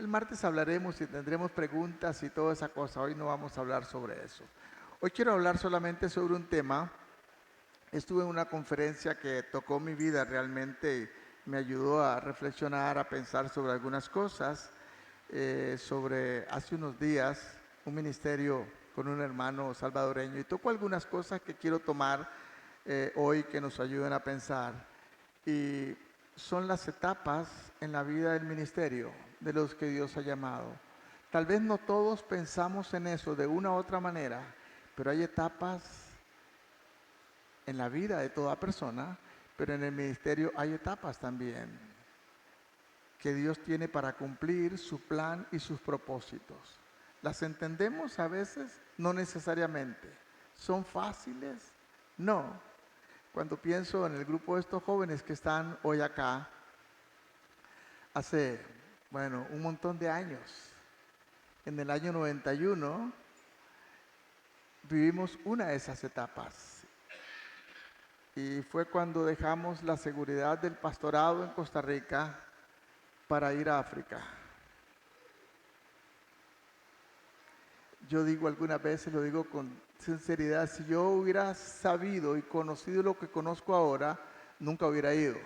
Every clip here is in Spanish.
El martes hablaremos y tendremos preguntas y toda esa cosa. Hoy no vamos a hablar sobre eso. Hoy quiero hablar solamente sobre un tema. Estuve en una conferencia que tocó mi vida realmente y me ayudó a reflexionar, a pensar sobre algunas cosas. Sobre hace unos días un ministerio con un hermano salvadoreño y tocó algunas cosas que quiero tomar hoy que nos ayuden a pensar. Y son las etapas en la vida del ministerio de los que Dios ha llamado. Tal vez no todos pensamos en eso de una u otra manera, pero hay etapas en la vida de toda persona, pero en el ministerio hay etapas también que Dios tiene para cumplir su plan y sus propósitos. ¿Las entendemos a veces? No necesariamente. ¿Son fáciles? No. Cuando pienso en el grupo de estos jóvenes que están hoy acá, hace, un montón de años, en el año 91, vivimos una de esas etapas. Y fue cuando dejamos la seguridad del pastorado en Costa Rica para ir a África. Yo digo algunas veces, lo digo con sinceridad, si yo hubiera sabido y conocido lo que conozco ahora, nunca hubiera ido.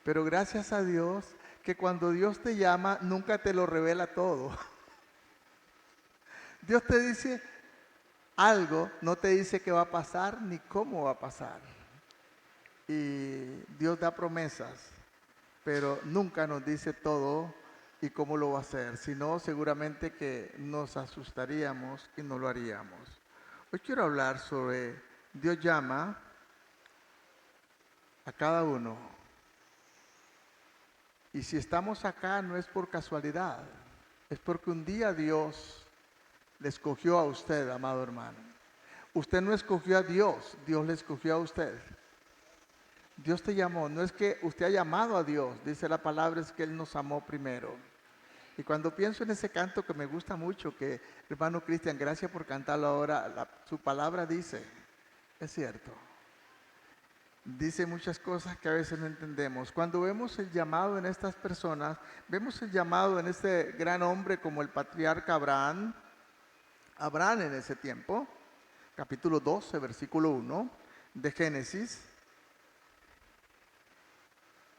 Pero gracias a Dios que cuando Dios te llama, nunca te lo revela todo. Dios te dice algo, no te dice qué va a pasar ni cómo va a pasar. Y Dios da promesas, pero nunca nos dice todo y cómo lo va a hacer. Si no, seguramente que nos asustaríamos y no lo haríamos. Hoy quiero hablar sobre Dios llama a cada uno. Y si estamos acá no es por casualidad, es porque un día Dios le escogió a usted, amado hermano. Usted no escogió a Dios, Dios le escogió a usted. Dios te llamó, no es que usted ha llamado a Dios, dice la palabra, es que Él nos amó primero. Y cuando pienso en ese canto que me gusta mucho, que hermano Cristian, gracias por cantarlo ahora, su palabra dice, es cierto. Dice muchas cosas que a veces no entendemos. Cuando vemos el llamado en estas personas, vemos el llamado en este gran hombre como el patriarca Abraham. Abraham en ese tiempo, capítulo 12, versículo 1 de Génesis.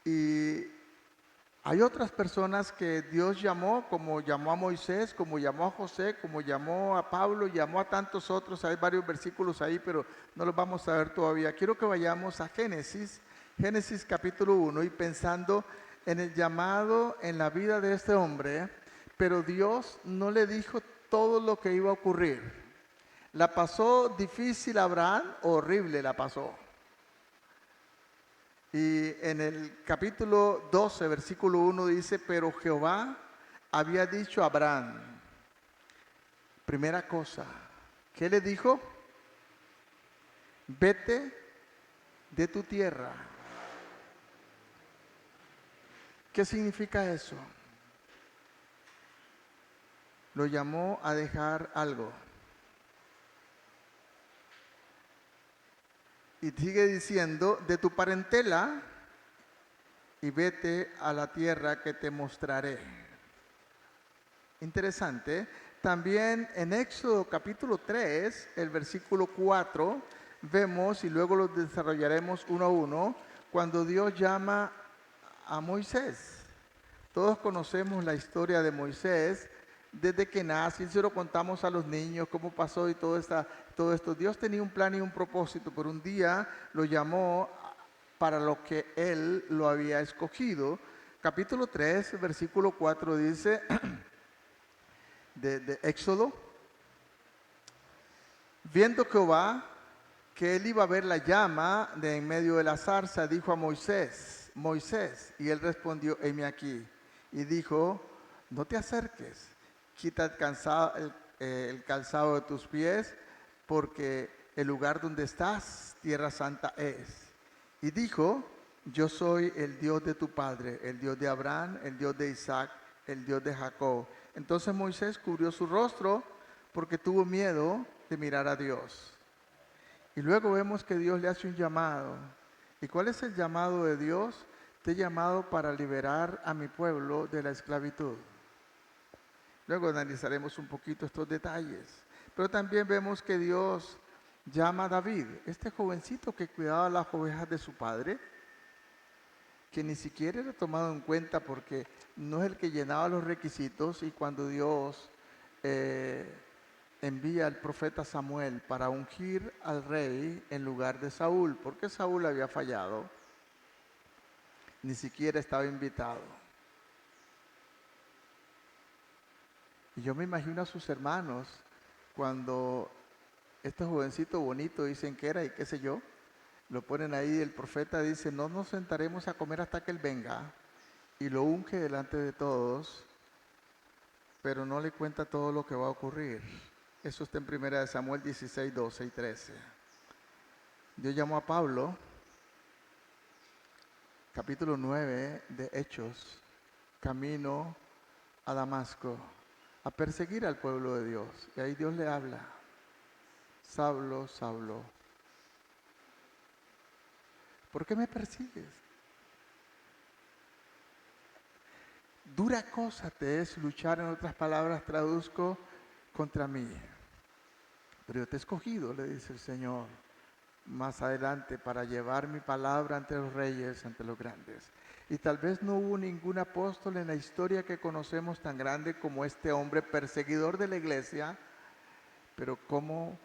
Y hay otras personas que Dios llamó, como llamó a Moisés, como llamó a José, como llamó a Pablo, llamó a tantos otros. Hay varios versículos ahí, pero no los vamos a ver todavía. Quiero que vayamos a Génesis, Génesis capítulo 1, y pensando en el llamado en la vida de este hombre, pero Dios no le dijo todo lo que iba a ocurrir. ¿La pasó difícil Abraham? Horrible la pasó. Y en el capítulo 12, versículo 1 dice, pero Jehová había dicho a Abraham, primera cosa, ¿qué le dijo? Vete de tu tierra. ¿Qué significa eso? Lo llamó a dejar algo. Y sigue diciendo, de tu parentela y vete a la tierra que te mostraré. Interesante. También en Éxodo capítulo 3, el versículo 4, vemos, y luego lo desarrollaremos uno a uno, cuando Dios llama a Moisés. Todos conocemos la historia de Moisés desde que nace, y se lo contamos a los niños, cómo pasó y todo esto. Dios tenía un plan y un propósito, pero un día lo llamó para lo que Él lo había escogido. Capítulo 3, versículo 4 dice de Éxodo, viendo Jehová que él iba a ver la llama de en medio de la zarza, dijo a Moisés, Moisés, y él respondió, heme aquí. Y dijo, no te acerques, quita el calzado de tus pies, porque el lugar donde estás, tierra santa es. Y dijo, yo soy el Dios de tu padre, el Dios de Abraham, el Dios de Isaac, el Dios de Jacob. Entonces Moisés cubrió su rostro porque tuvo miedo de mirar a Dios. Y luego vemos que Dios le hace un llamado. ¿Y cuál es el llamado de Dios? Te he llamado para liberar a mi pueblo de la esclavitud. Luego analizaremos un poquito estos detalles. Pero también vemos que Dios llama a David, este jovencito que cuidaba las ovejas de su padre, que ni siquiera era tomado en cuenta porque no es el que llenaba los requisitos, y cuando Dios eh, envía al profeta Samuel para ungir al rey en lugar de Saúl, porque Saúl había fallado, ni siquiera estaba invitado. Y yo me imagino a sus hermanos cuando este jovencito bonito dicen que era y qué sé yo, lo ponen ahí, el profeta dice, no nos sentaremos a comer hasta que él venga, y lo unge delante de todos, pero no le cuenta todo lo que va a ocurrir. Eso está en 1 Samuel 16, 12 y 13. Dios llamó a Pablo, capítulo 9 de Hechos, camino a Damasco, a perseguir al pueblo de Dios. Y ahí Dios le habla, Saulo, Saulo, ¿por qué me persigues? Dura cosa te es luchar, en otras palabras traduzco, contra mí. Pero yo te he escogido, le dice el Señor, más adelante para llevar mi palabra ante los reyes, ante los grandes. Y tal vez no hubo ningún apóstol en la historia que conocemos tan grande como este hombre perseguidor de la iglesia, pero cómo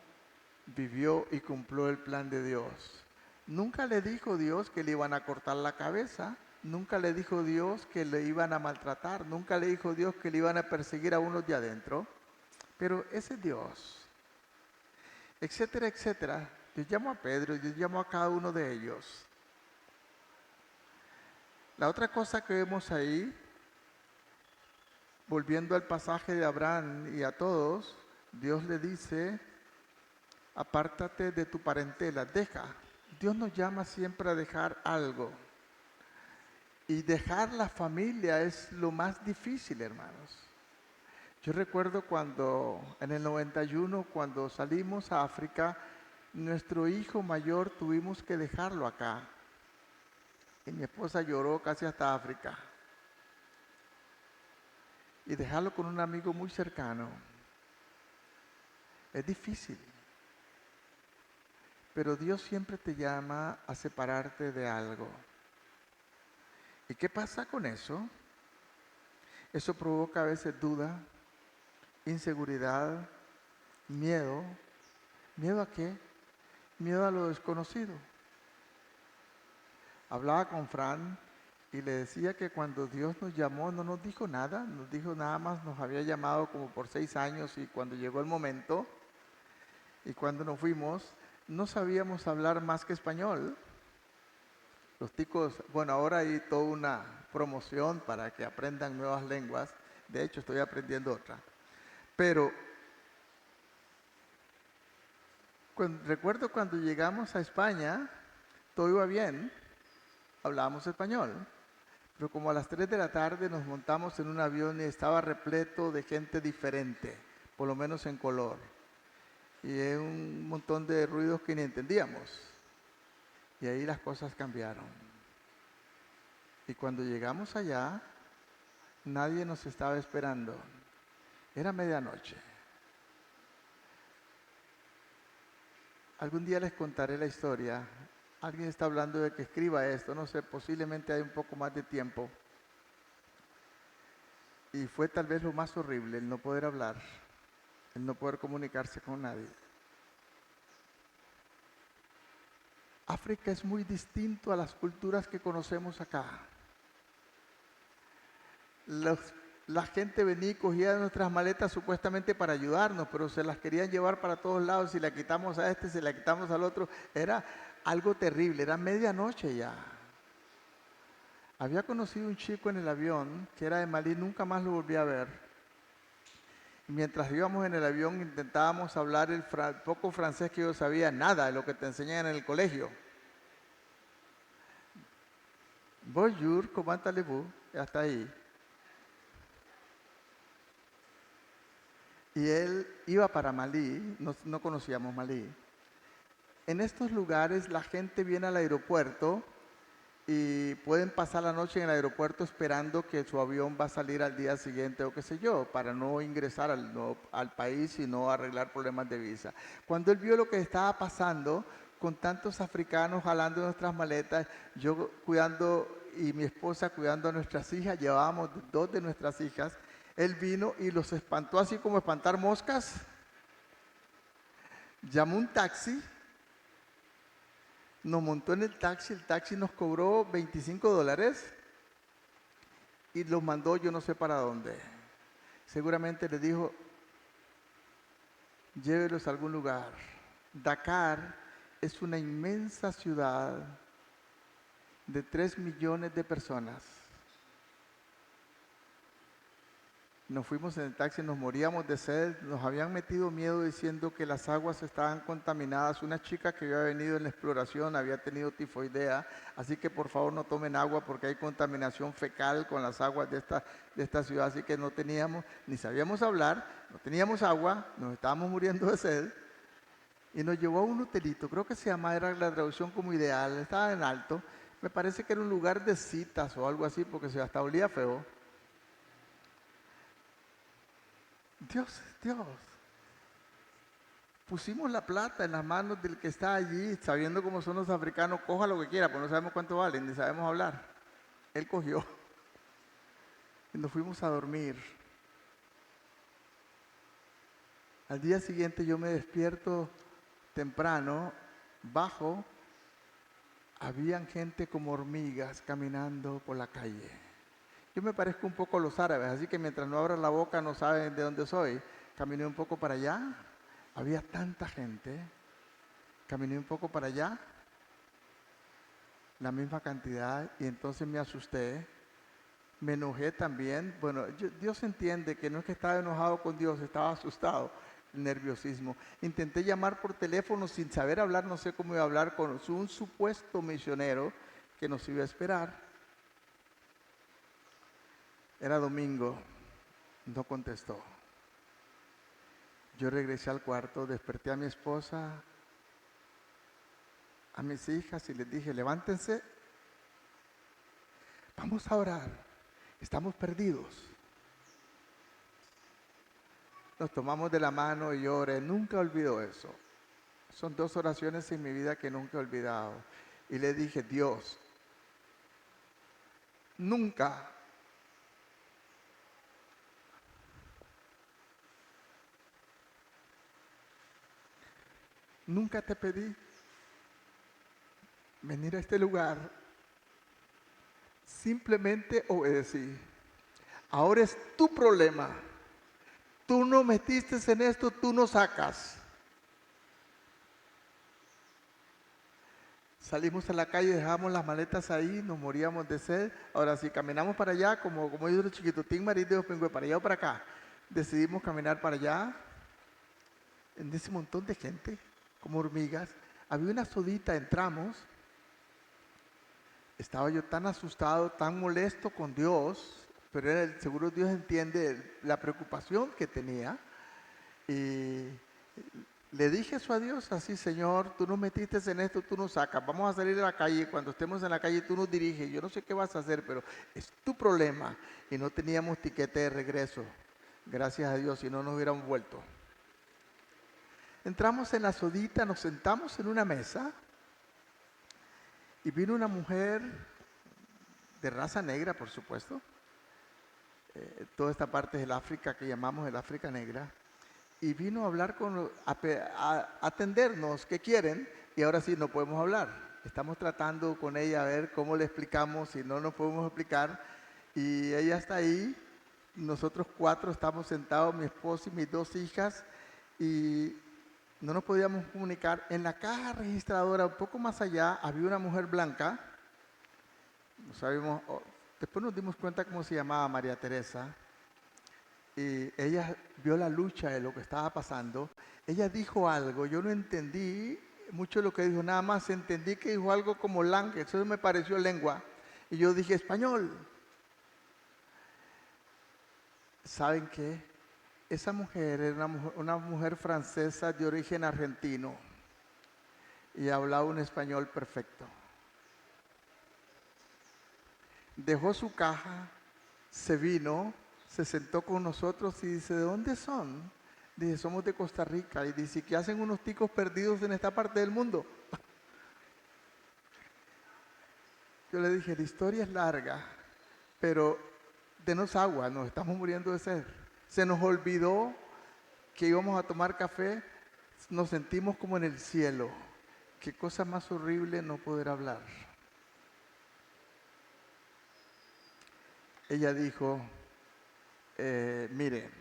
vivió y cumplió el plan de Dios. Nunca le dijo Dios que le iban a cortar la cabeza, nunca le dijo Dios que le iban a maltratar, nunca le dijo Dios que le iban a perseguir a unos de adentro, pero ese es Dios, etcétera, etcétera. Dios llamó a Pedro, Dios llamó a cada uno de ellos. La otra cosa que vemos ahí, volviendo al pasaje de Abraham y a todos, Dios le dice, apártate de tu parentela, deja. Dios nos llama siempre a dejar algo. Y dejar la familia es lo más difícil, hermanos. Yo recuerdo cuando, en el 91, cuando salimos a África, nuestro hijo mayor tuvimos que dejarlo acá. Y mi esposa lloró casi hasta África. Y dejarlo con un amigo muy cercano es difícil. Pero Dios siempre te llama a separarte de algo. ¿Y qué pasa con eso? Eso provoca a veces duda, inseguridad, miedo. ¿Miedo a qué? Miedo a lo desconocido. Hablaba con Fran y le decía que cuando Dios nos llamó no nos dijo nada, nos dijo nada más, nos había llamado como por 6 años, y cuando llegó el momento y cuando nos fuimos, no sabíamos hablar más que español. Los ticos, bueno, ahora hay toda una promoción para que aprendan nuevas lenguas, de hecho estoy aprendiendo otra, pero recuerdo cuando llegamos a España, todo iba bien, hablábamos español, pero como a las 3 de la tarde nos montamos en un avión y estaba repleto de gente diferente, por lo menos en color, y un montón de ruidos que ni entendíamos, y ahí las cosas cambiaron. Y cuando llegamos allá, nadie nos estaba esperando, era medianoche. Algún día les contaré la historia. Alguien está hablando de que escriba esto, no sé, posiblemente hay un poco más de tiempo. Y fue tal vez lo más horrible, el no poder hablar, el no poder comunicarse con nadie. África es muy distinto a las culturas que conocemos acá. La gente venía y cogía nuestras maletas supuestamente para ayudarnos, pero se las querían llevar para todos lados. Si la quitamos a este, si la quitamos al otro, era algo terrible, era medianoche ya. Había conocido un chico en el avión que era de Malí, nunca más lo volví a ver. Y mientras íbamos en el avión intentábamos hablar el poco francés que yo sabía, nada de lo que te enseñan en el colegio. Bonjour, comment allez-vous? Hasta ahí. Y él iba para Malí, no conocíamos Malí. En estos lugares la gente viene al aeropuerto y pueden pasar la noche en el aeropuerto esperando que su avión va a salir al día siguiente o qué sé yo, para no ingresar al país y no arreglar problemas de visa. Cuando él vio lo que estaba pasando con tantos africanos jalando nuestras maletas, yo cuidando y mi esposa cuidando a nuestras hijas, llevábamos dos de nuestras hijas, él vino y los espantó así como espantar moscas, llamó un taxi, nos montó en el taxi nos cobró $25 y los mandó yo no sé para dónde. Seguramente le dijo, llévelos a algún lugar. Dakar es una inmensa ciudad de 3 millones de personas. Nos fuimos en el taxi, nos moríamos de sed, nos habían metido miedo diciendo que las aguas estaban contaminadas. Una chica que había venido en la exploración había tenido tifoidea, así que por favor no tomen agua porque hay contaminación fecal con las aguas de esta ciudad, así que no teníamos, ni sabíamos hablar, no teníamos agua, nos estábamos muriendo de sed y nos llevó a un hotelito, creo que se llamaba, era la traducción como Ideal, estaba en alto, me parece que era un lugar de citas o algo así porque se hasta olía feo. Dios, Dios. Pusimos la plata en las manos del que está allí, sabiendo cómo son los africanos, coja lo que quiera, pues no sabemos cuánto valen, ni sabemos hablar. Él cogió y nos fuimos a dormir. Al día siguiente yo me despierto temprano, bajo, habían gente como hormigas caminando por la calle. Yo me parezco un poco a los árabes, así que mientras no abran la boca no saben de dónde soy. Caminé un poco para allá, había tanta gente. Caminé un poco para allá, la misma cantidad, y entonces me asusté. Me enojé también. Bueno, Dios entiende que no es que estaba enojado con Dios, estaba asustado, el nerviosismo. Intenté llamar por teléfono sin saber hablar, no sé cómo iba a hablar con un supuesto misionero que nos iba a esperar. Era domingo, no contestó. Yo regresé al cuarto, desperté a mi esposa, a mis hijas y les dije, levántense, vamos a orar, estamos perdidos. Nos tomamos de la mano y yo oré, nunca olvido eso. Son 2 oraciones en mi vida que nunca he olvidado. Y le dije, Dios, nunca te pedí venir a este lugar, simplemente obedecí. Ahora es tu problema. Tú no metiste en esto, tú no sacas. Salimos a la calle, dejamos las maletas ahí, nos moríamos de sed. Ahora si caminamos para allá, como dice los chiquitos, Tim Marido, para allá o para acá. Decidimos caminar para allá, en ese montón de gente, como hormigas. Había una sodita, entramos. Estaba yo tan asustado, tan molesto con Dios, pero seguro Dios entiende la preocupación que tenía. Y le dije eso a Dios, así, Señor, tú nos metiste en esto, tú nos sacas, vamos a salir a la calle, cuando estemos en la calle tú nos diriges, yo no sé qué vas a hacer, pero es tu problema. Y no teníamos tiquete de regreso, gracias a Dios, si no nos hubiéramos vuelto. Entramos en la sodita, nos sentamos en una mesa y vino una mujer de raza negra, por supuesto, toda esta parte del África que llamamos el África negra, y vino a hablar a atendernos, ¿qué quieren? Y ahora sí no podemos hablar. Estamos tratando con ella a ver cómo le explicamos, si no nos podemos explicar. Y ella está ahí, nosotros 4 estamos sentados, mi esposo y mis 2 hijas, y no nos podíamos comunicar. En la caja registradora, un poco más allá, había una mujer blanca. No sabemos, después nos dimos cuenta cómo se llamaba, María Teresa. Y ella vio la lucha de lo que estaba pasando. Ella dijo algo, yo no entendí mucho lo que dijo, nada más entendí que dijo algo como langue, eso me pareció lengua. Y yo dije, español. ¿Saben qué? Esa mujer era una mujer francesa de origen argentino y hablaba un español perfecto. Dejó su caja, se vino, se sentó con nosotros y dice, ¿de dónde son? Dice, somos de Costa Rica. Y dice, ¿qué hacen unos ticos perdidos en esta parte del mundo? Yo le dije, la historia es larga, pero denos agua, nos estamos muriendo de sed. Se nos olvidó que íbamos a tomar café, nos sentimos como en el cielo. Qué cosa más horrible no poder hablar. Ella dijo, mire,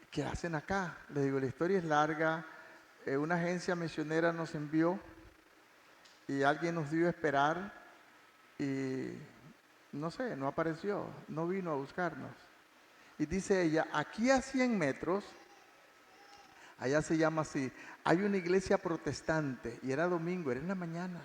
¿qué hacen acá? Le digo, la historia es larga. Una agencia misionera nos envió y alguien nos dio a esperar y no sé, no apareció, no vino a buscarnos. Y dice ella, aquí a 100 metros, allá se llama así, hay una iglesia protestante y era domingo, era en la mañana.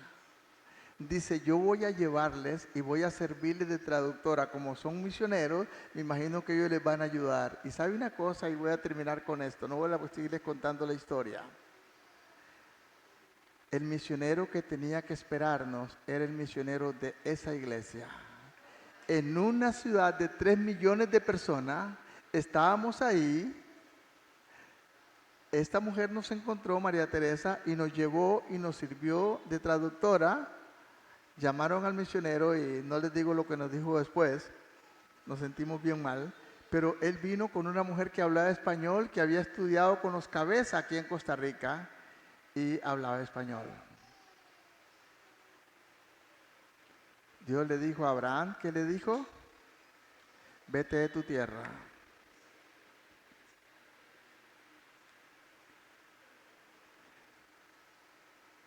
Dice, yo voy a llevarles y voy a servirles de traductora. Como son misioneros, me imagino que ellos les van a ayudar. Y sabe una cosa, y voy a terminar con esto, no voy a seguirles contando la historia. El misionero que tenía que esperarnos era el misionero de esa iglesia. En una ciudad de 3 millones de personas, estábamos ahí. Esta mujer nos encontró, María Teresa, y nos llevó y nos sirvió de traductora. Llamaron al misionero y no les digo lo que nos dijo después, nos sentimos bien mal, pero él vino con una mujer que hablaba español, que había estudiado con los Cabeza aquí en Costa Rica y hablaba español. Dios le dijo a Abraham, ¿qué le dijo? Vete de tu tierra.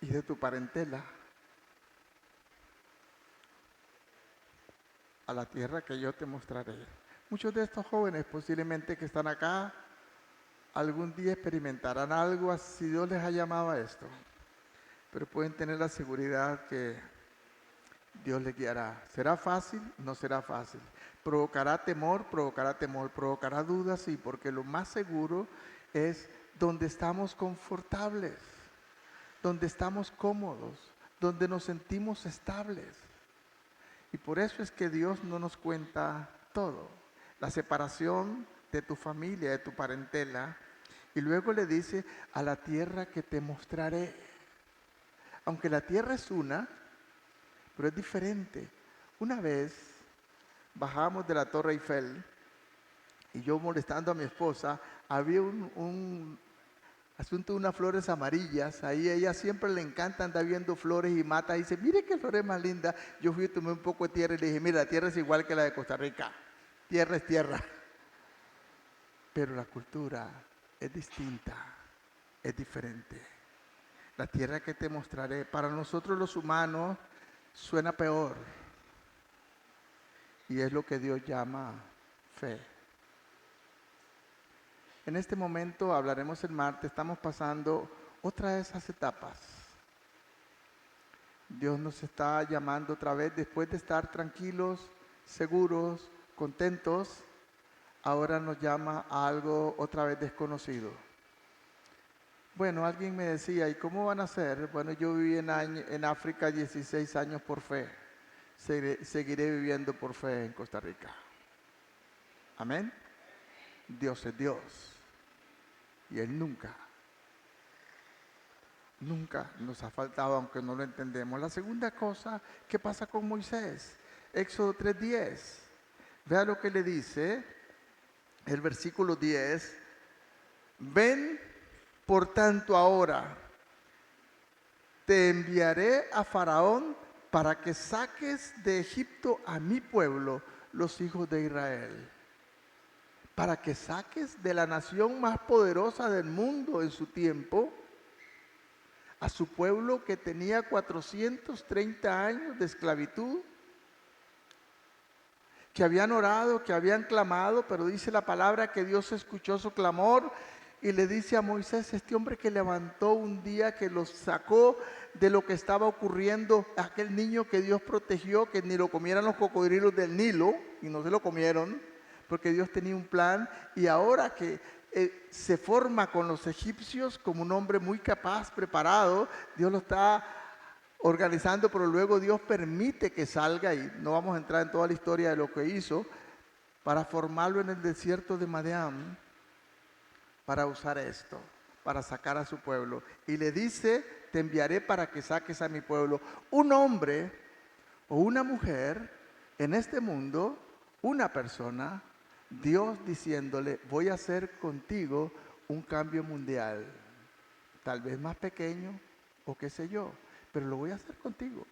Y de tu parentela a la tierra que yo te mostraré. Muchos de estos jóvenes posiblemente que están acá algún día experimentarán algo así, Dios les ha llamado a esto, pero pueden tener la seguridad que Dios les guiará. ¿Será fácil? No será fácil. ¿Provocará temor? Provocará temor. ¿Provocará dudas? Sí, porque lo más seguro es donde estamos confortables, donde estamos cómodos, donde nos sentimos estables. Y por eso es que Dios no nos cuenta todo. La separación de tu familia, de tu parentela. Y luego le dice, a la tierra que te mostraré. Aunque la tierra es una, pero es diferente. Una vez bajamos de la Torre Eiffel y yo molestando a mi esposa, había un asunto de unas flores amarillas. Ahí a ella siempre le encanta andar viendo flores y mata. Y dice, mire qué flores más lindas. Yo fui y tomé un poco de tierra y le dije, mira, la tierra es igual que la de Costa Rica. Tierra es tierra. Pero la cultura es distinta, es diferente. La tierra que te mostraré, para nosotros los humanos, suena peor. Y es lo que Dios llama fe. En este momento hablaremos el martes, estamos pasando otra de esas etapas. Dios nos está llamando otra vez, después de estar tranquilos, seguros, contentos, ahora nos llama a algo otra vez desconocido. Bueno, alguien me decía, ¿y cómo van a hacer? Bueno, yo viví en África 16 años por fe. Seguiré viviendo por fe en Costa Rica. Amén. Dios es Dios. Y Él nunca nos ha faltado, aunque no lo entendemos. La segunda cosa, ¿qué pasa con Moisés? Éxodo 3:10. Vea lo que le dice el versículo 10. Ven, por tanto, ahora te enviaré a Faraón para que saques de Egipto a mi pueblo, los hijos de Israel. Para que saques de la nación más poderosa del mundo en su tiempo, a su pueblo que tenía 430 años de esclavitud, que habían orado, que habían clamado, pero dice la palabra que Dios escuchó su clamor y le dice a Moisés, este hombre que levantó un día, que los sacó de lo que estaba ocurriendo, aquel niño que Dios protegió, que ni lo comieran los cocodrilos del Nilo, y no se lo comieron, porque Dios tenía un plan, y ahora que se forma con los egipcios como un hombre muy capaz, preparado, Dios lo está organizando, pero luego Dios permite que salga, y no vamos a entrar en toda la historia de lo que hizo, para formarlo en el desierto de Madián, para usar esto, para sacar a su pueblo. Y le dice, te enviaré para que saques a mi pueblo. Un hombre o una mujer en este mundo, una persona, Dios diciéndole, voy a hacer contigo un cambio mundial, tal vez más pequeño o qué sé yo, pero lo voy a hacer contigo.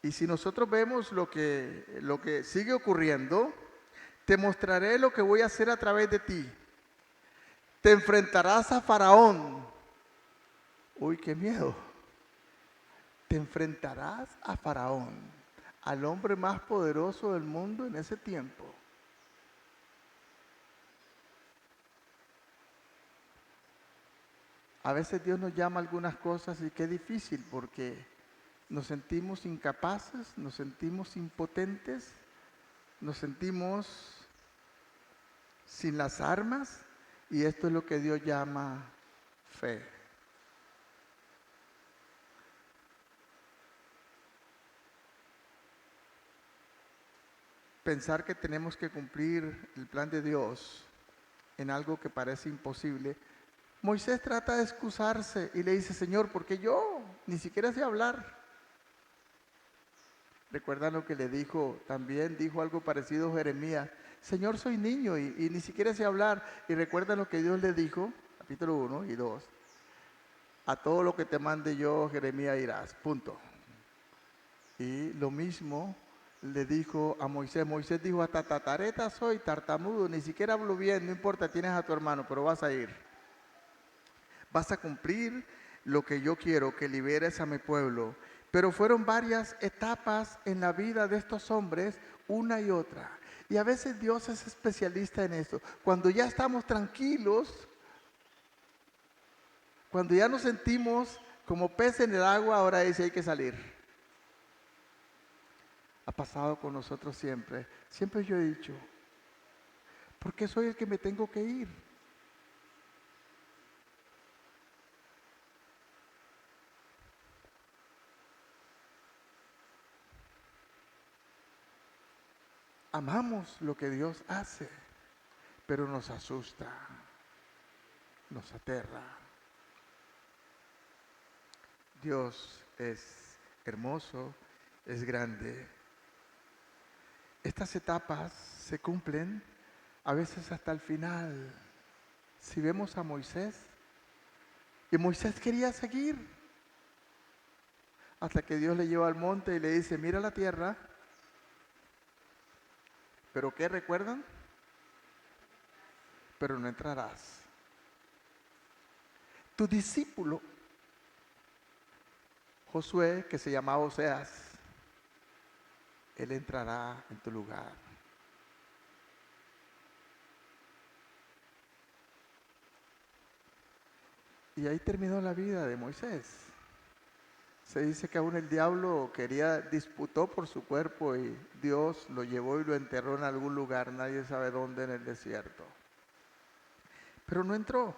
Y si nosotros vemos lo que sigue ocurriendo, te mostraré lo que voy a hacer a través de ti. Te enfrentarás a Faraón. Uy, qué miedo. Te enfrentarás a Faraón, al hombre más poderoso del mundo en ese tiempo. A veces Dios nos llama a algunas cosas y qué difícil, porque nos sentimos incapaces, nos sentimos impotentes, nos sentimos sin las armas, y esto es lo que Dios llama fe. Pensar que tenemos que cumplir el plan de Dios en algo que parece imposible. Moisés trata de excusarse y le dice, Señor, ¿por qué yo? Ni siquiera sé hablar. ¿Recuerdan lo que le dijo? También dijo algo parecido a Jeremías. Señor, soy niño y ni siquiera sé hablar. Y recuerdan lo que Dios le dijo, capítulo 1 y 2. A todo lo que te mande yo, Jeremías, irás. Punto. Y lo mismo le dijo a Moisés. Moisés dijo, hasta tatareta soy, tartamudo, ni siquiera hablo bien, no importa, tienes a tu hermano, pero vas a ir. Vas a cumplir lo que yo quiero, que liberes a mi pueblo. Pero fueron varias etapas en la vida de estos hombres, una y otra. Y a veces Dios es especialista en esto. Cuando ya estamos tranquilos, cuando ya nos sentimos como pez en el agua, ahora dice hay que salir. Ha pasado con nosotros siempre. Siempre yo he dicho, ¿por qué soy el que me tengo que ir? Amamos lo que Dios hace, pero nos asusta, nos aterra. Dios es hermoso, es grande. Estas etapas se cumplen a veces hasta el final. Si vemos a Moisés, y Moisés quería seguir, hasta que Dios le lleva al monte y le dice, mira la tierra, pero ¿qué recuerdan? Pero no entrarás. Tu discípulo, Josué, que se llamaba Oseas, él entrará en tu lugar. Y ahí terminó la vida de Moisés. Se dice que aún el diablo disputó por su cuerpo y Dios lo llevó y lo enterró en algún lugar, nadie sabe dónde, en el desierto. Pero no entró.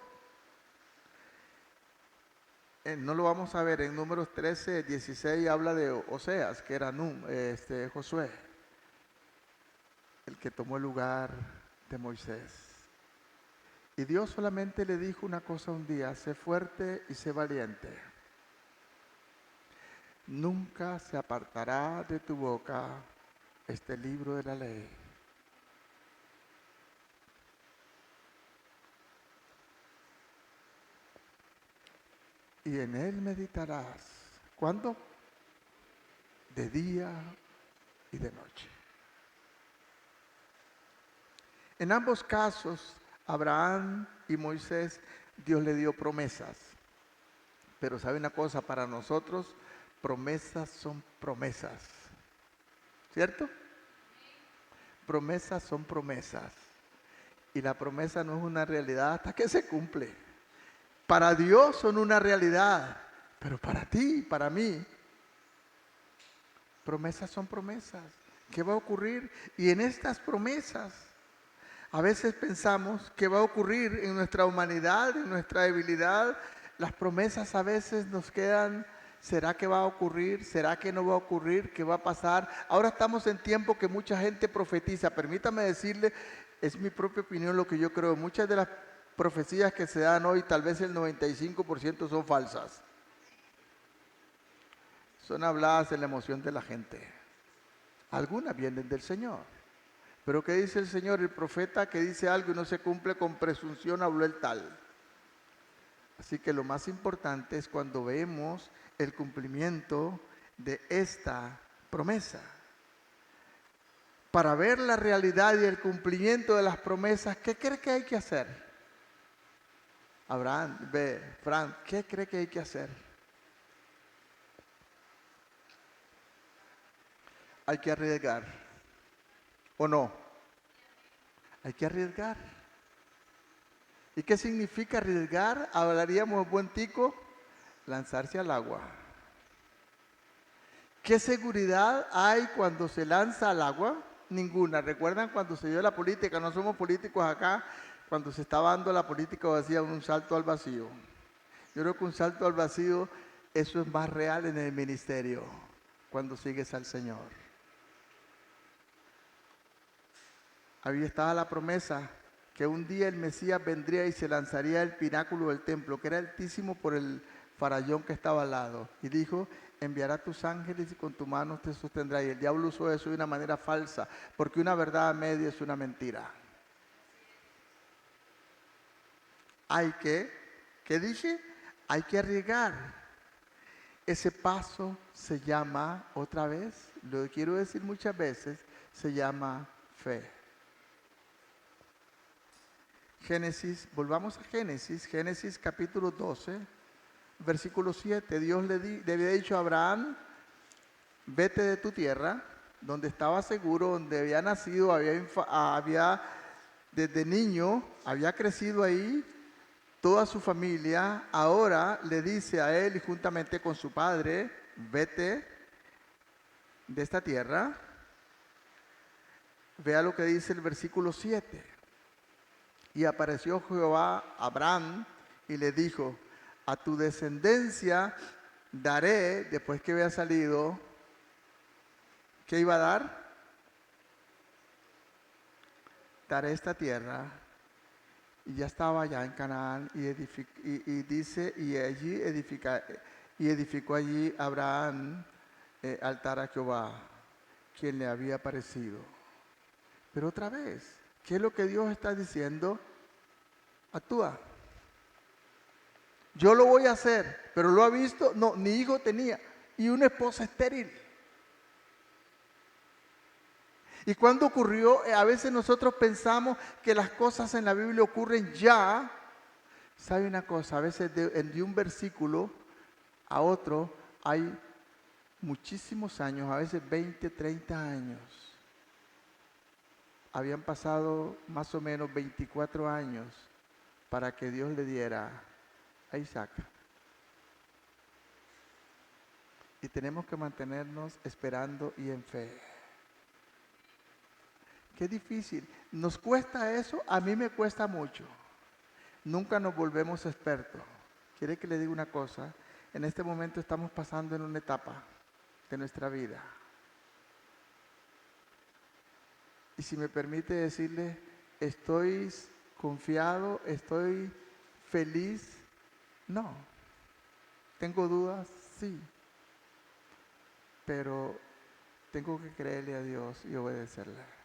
No lo vamos a ver, en Números 13, 16 habla de Oseas, que era Josué, el que tomó el lugar de Moisés. Y Dios solamente le dijo una cosa un día, sé fuerte y sé valiente. Nunca se apartará de tu boca este libro de la ley. Y en él meditarás. ¿Cuándo? De día y de noche. En ambos casos, Abraham y Moisés, Dios le dio promesas. Pero ¿sabe una cosa? Para nosotros, promesas son promesas. ¿Cierto? Promesas son promesas. Y la promesa no es una realidad hasta que se cumple. Para Dios son una realidad, pero para ti, para mí, promesas son promesas. ¿Qué va a ocurrir? Y en estas promesas, a veces pensamos que va a ocurrir en nuestra humanidad, en nuestra debilidad, las promesas a veces nos quedan, ¿será que va a ocurrir? ¿Será que no va a ocurrir? ¿Qué va a pasar? Ahora estamos en tiempo que mucha gente profetiza. Permítame decirle, es mi propia opinión lo que yo creo. Muchas de las profecías que se dan hoy, tal vez el 95% son falsas. Son habladas en la emoción de la gente. Algunas vienen del Señor. Pero ¿qué dice el Señor? El profeta que dice algo y no se cumple, con presunción habló el tal. Así que lo más importante es cuando vemos el cumplimiento de esta promesa. Para ver la realidad y el cumplimiento de las promesas, ¿qué cree que hay que hacer? Abraham, Frank, ¿qué cree que hay que hacer? Hay que arriesgar, ¿o no? Hay que arriesgar. ¿Y qué significa arriesgar? Hablaríamos buen tico, lanzarse al agua. ¿Qué seguridad hay cuando se lanza al agua? Ninguna. ¿Recuerdan cuando se dio la política? No somos políticos acá. Cuando se estaba dando la política hacían un salto al vacío. Yo creo que un salto al vacío, eso es más real en el ministerio, cuando sigues al Señor. Ahí estaba la promesa que un día el Mesías vendría y se lanzaría al pináculo del templo, que era altísimo por el farallón que estaba al lado. Y dijo, enviará tus ángeles y con tu mano te sostendrá. Y el diablo usó eso de una manera falsa, porque una verdad a media es una mentira. Hay que, ¿qué dije? Hay que arriesgar. Ese paso se llama, otra vez, lo quiero decir muchas veces, se llama fe. Génesis, volvamos a Génesis capítulo 12, versículo 7. Dios le había dicho a Abraham, vete de tu tierra, donde estaba seguro, donde había nacido, había desde niño, había crecido ahí, toda su familia. Ahora le dice a él y juntamente con su padre, vete de esta tierra. Vea lo que dice el versículo 7. Y apareció Jehová a Abraham y le dijo, a tu descendencia daré, después que había salido, ¿qué iba a dar? Daré esta tierra. Y ya estaba allá en Canaán y dice, y edificó allí Abraham altar a Jehová, quien le había aparecido. Pero otra vez, ¿qué es lo que Dios está diciendo? Actúa. Yo lo voy a hacer, pero lo ha visto, no, ni hijo tenía, y una esposa estéril. ¿Y cuándo ocurrió? A veces nosotros pensamos que las cosas en la Biblia ocurren ya. ¿Sabe una cosa? A veces de un versículo a otro hay muchísimos años, a veces 20, 30 años. Habían pasado más o menos 24 años para que Dios le diera a Isaac. Y tenemos que mantenernos esperando y en fe. Qué difícil. ¿Nos cuesta eso? A mí me cuesta mucho. Nunca nos volvemos expertos. ¿Quiere que le diga una cosa? En este momento estamos pasando en una etapa de nuestra vida. Y si me permite decirle, estoy confiado, estoy feliz. No. ¿Tengo dudas? Sí. Pero tengo que creerle a Dios y obedecerle.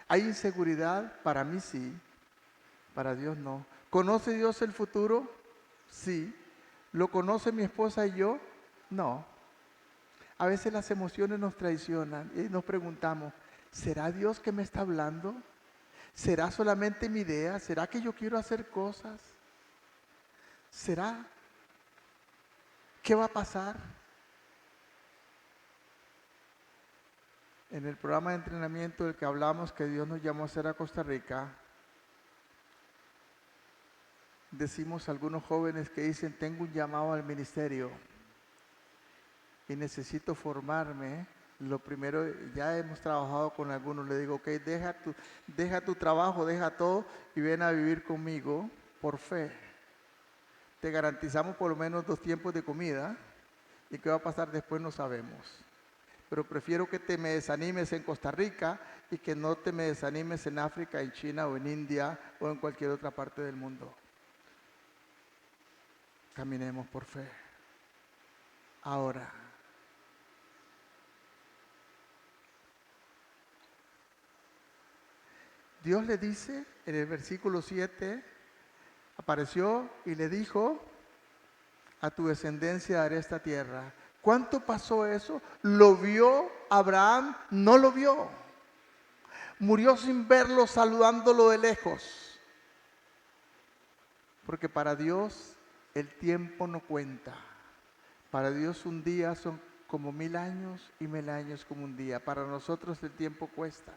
¿Hay inseguridad? Para mí sí, para Dios no. ¿Conoce Dios el futuro? Sí. ¿Lo conoce mi esposa y yo? No. A veces las emociones nos traicionan y nos preguntamos, ¿será Dios que me está hablando? ¿Será solamente mi idea? ¿Será que yo quiero hacer cosas? ¿Será? ¿Qué va a pasar? En el programa de entrenamiento del que hablamos, que Dios nos llamó a hacer a Costa Rica, decimos a algunos jóvenes que dicen, tengo un llamado al ministerio y necesito formarme. Lo primero, ya hemos trabajado con algunos, le digo, ok, deja tu trabajo, deja todo y ven a vivir conmigo. por fe. Te garantizamos por lo menos 2 tiempos de comida y qué va a pasar después no sabemos. Pero prefiero que te me desanimes en Costa Rica y que no te me desanimes en África, en China o en India o en cualquier otra parte del mundo. Caminemos por fe. Ahora, Dios le dice en el versículo 7, apareció y le dijo, a tu descendencia daré esta tierra. ¿Cuánto pasó eso? ¿Lo vio Abraham? No lo vio. Murió sin verlo, saludándolo de lejos. Porque para Dios el tiempo no cuenta. Para Dios un día son como 1000 años y 1000 años como un día. Para nosotros el tiempo cuesta.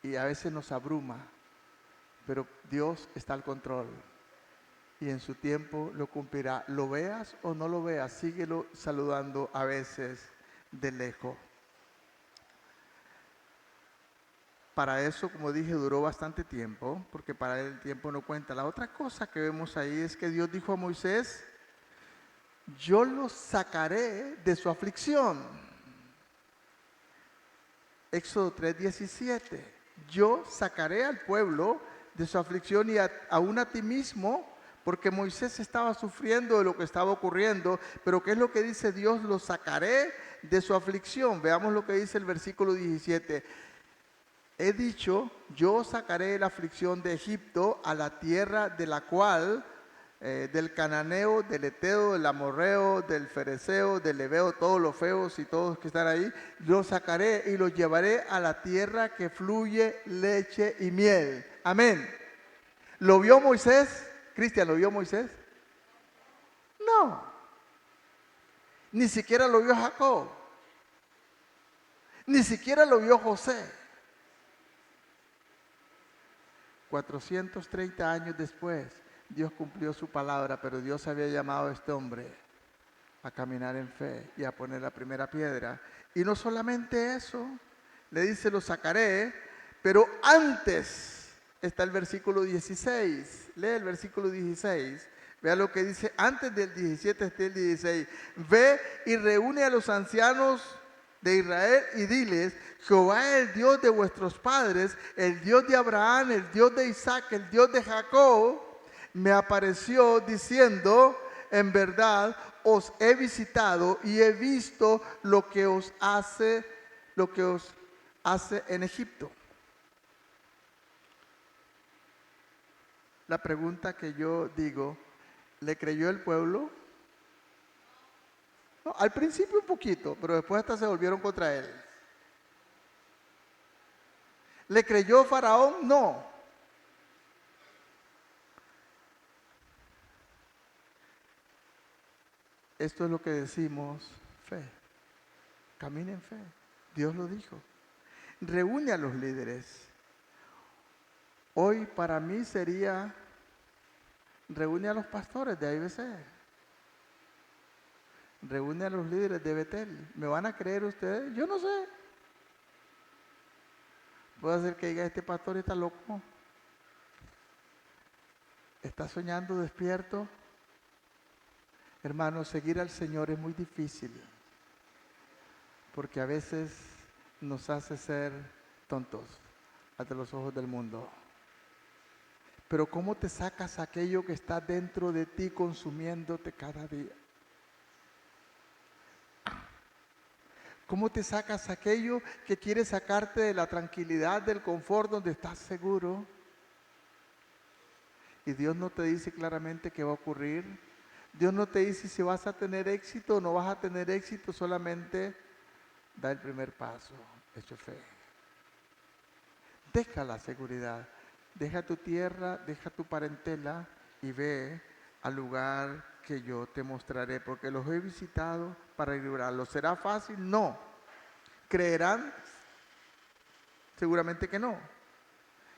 Y a veces nos abruma. Pero Dios está al control. Y en su tiempo lo cumplirá. Lo veas o no lo veas, síguelo saludando a veces de lejos. Para eso, como dije, duró bastante tiempo, porque para él el tiempo no cuenta. La otra cosa que vemos ahí es que Dios dijo a Moisés, yo los sacaré de su aflicción. Éxodo 3:17. Yo sacaré al pueblo de su aflicción y aún a ti mismo, porque Moisés estaba sufriendo de lo que estaba ocurriendo, pero ¿qué es lo que dice Dios? Los sacaré de su aflicción. Veamos lo que dice el versículo 17. He dicho, yo sacaré la aflicción de Egipto a la tierra de la cual, del cananeo, del eteo, del amorreo, del fereceo, del heveo, todos los feos y todos que están ahí, los sacaré y los llevaré a la tierra que fluye leche y miel. Amén. ¿Lo vio Moisés? Cristian, ¿lo vio Moisés? No. Ni siquiera lo vio Jacob. Ni siquiera lo vio José. 430 años después, Dios cumplió su palabra, pero Dios había llamado a este hombre a caminar en fe y a poner la primera piedra. Y no solamente eso, le dice, lo sacaré, pero antes está el versículo 16. Lee el versículo 16. Vea lo que dice, antes del 17 está el 16. Ve y reúne a los ancianos de Israel y diles, Jehová es el Dios de vuestros padres, el Dios de Abraham, el Dios de Isaac, el Dios de Jacob, me apareció diciendo, en verdad os he visitado y he visto lo que os hace en Egipto. La pregunta que yo digo, ¿le creyó el pueblo? No, al principio un poquito, pero después hasta se volvieron contra él. ¿Le creyó Faraón? No. Esto es lo que decimos fe. Camina en fe. Dios lo dijo. Reúne a los líderes. Hoy para mí sería, reúne a los pastores de IBC. Reúne a los líderes de Betel. ¿Me van a creer ustedes? Yo no sé. Puede ser que diga, este pastor está loco. ¿Está soñando despierto? Hermanos, seguir al Señor es muy difícil. Porque a veces nos hace ser tontos ante los ojos del mundo. Pero ¿cómo te sacas aquello que está dentro de ti consumiéndote cada día? ¿Cómo te sacas aquello que quiere sacarte de la tranquilidad, del confort donde estás seguro? Y Dios no te dice claramente qué va a ocurrir. Dios no te dice si vas a tener éxito o no vas a tener éxito, solamente da el primer paso, hecho fe. Deja la seguridad, deja tu tierra, deja tu parentela y ve al lugar que yo te mostraré, porque los he visitado para librarlos. ¿Será fácil? No. ¿Creerán? Seguramente que no.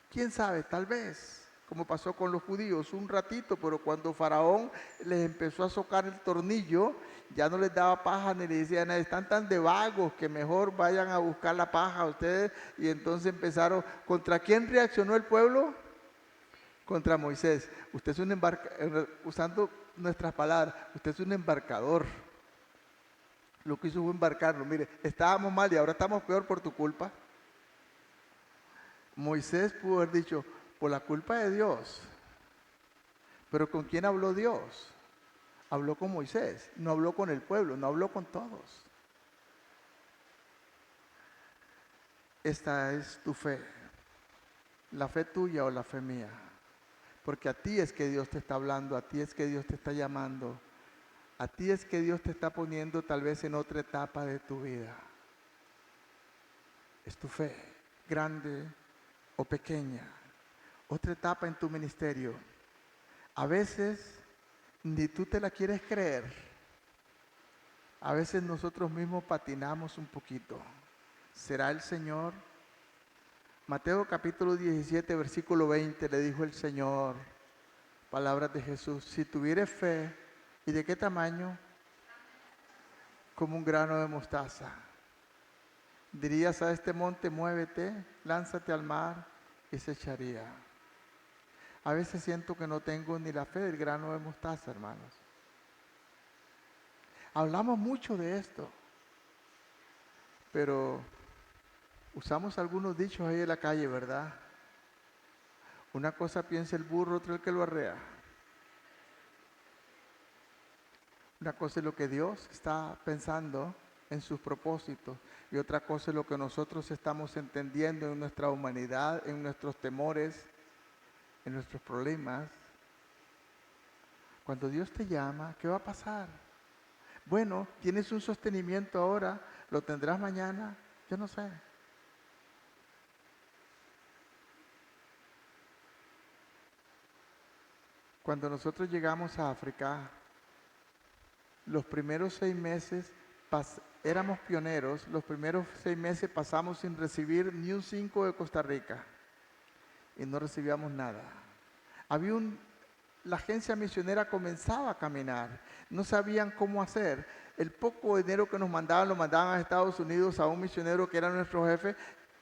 ¿Quién sabe? Tal vez, como pasó con los judíos, un ratito, pero cuando Faraón les empezó a socar el tornillo, ya no les daba paja ni les decían, están tan de vagos que mejor vayan a buscar la paja a ustedes. Y entonces empezaron, ¿contra quién reaccionó el pueblo? contra Moisés. Usted es un usando nuestras palabras, usted es un embarcador. Lo que hizo fue embarcarlo. Mire, estábamos mal y ahora estamos peor por tu culpa. Moisés pudo haber dicho, por la culpa de Dios. Pero ¿con quién habló Dios? Habló con Moisés, no habló con el pueblo, no habló con todos. Esta es tu fe, la fe tuya o la fe mía. Porque a ti es que Dios te está hablando, a ti es que Dios te está llamando, a ti es que Dios te está poniendo tal vez en otra etapa de tu vida. Es tu fe, grande o pequeña, otra etapa en tu ministerio. A veces ni tú te la quieres creer. A veces nosotros mismos patinamos un poquito. ¿Será el Señor? Mateo capítulo 17, versículo 20, le dijo el Señor, palabras de Jesús, si tuvieres fe, ¿y de qué tamaño? Como un grano de mostaza. Dirías a este monte, muévete, lánzate al mar, y se echaría. A veces siento que no tengo ni la fe del grano de mostaza, hermanos. Hablamos mucho de esto, pero usamos algunos dichos ahí en la calle, ¿verdad? Una cosa piensa el burro, otra el que lo arrea. Una cosa es lo que Dios está pensando en sus propósitos y otra cosa es lo que nosotros estamos entendiendo en nuestra humanidad, en nuestros temores, en nuestros problemas. Cuando Dios te llama, ¿qué va a pasar? Bueno, tienes un sostenimiento ahora, ¿lo tendrás mañana? Yo no sé. Cuando nosotros llegamos a África, los primeros 6 meses éramos pioneros, los primeros 6 meses pasamos sin recibir ni un 5 de Costa Rica y no recibíamos nada. La agencia misionera comenzaba a caminar, no sabían cómo hacer. El poco dinero que nos mandaban, lo mandaban a Estados Unidos a un misionero que era nuestro jefe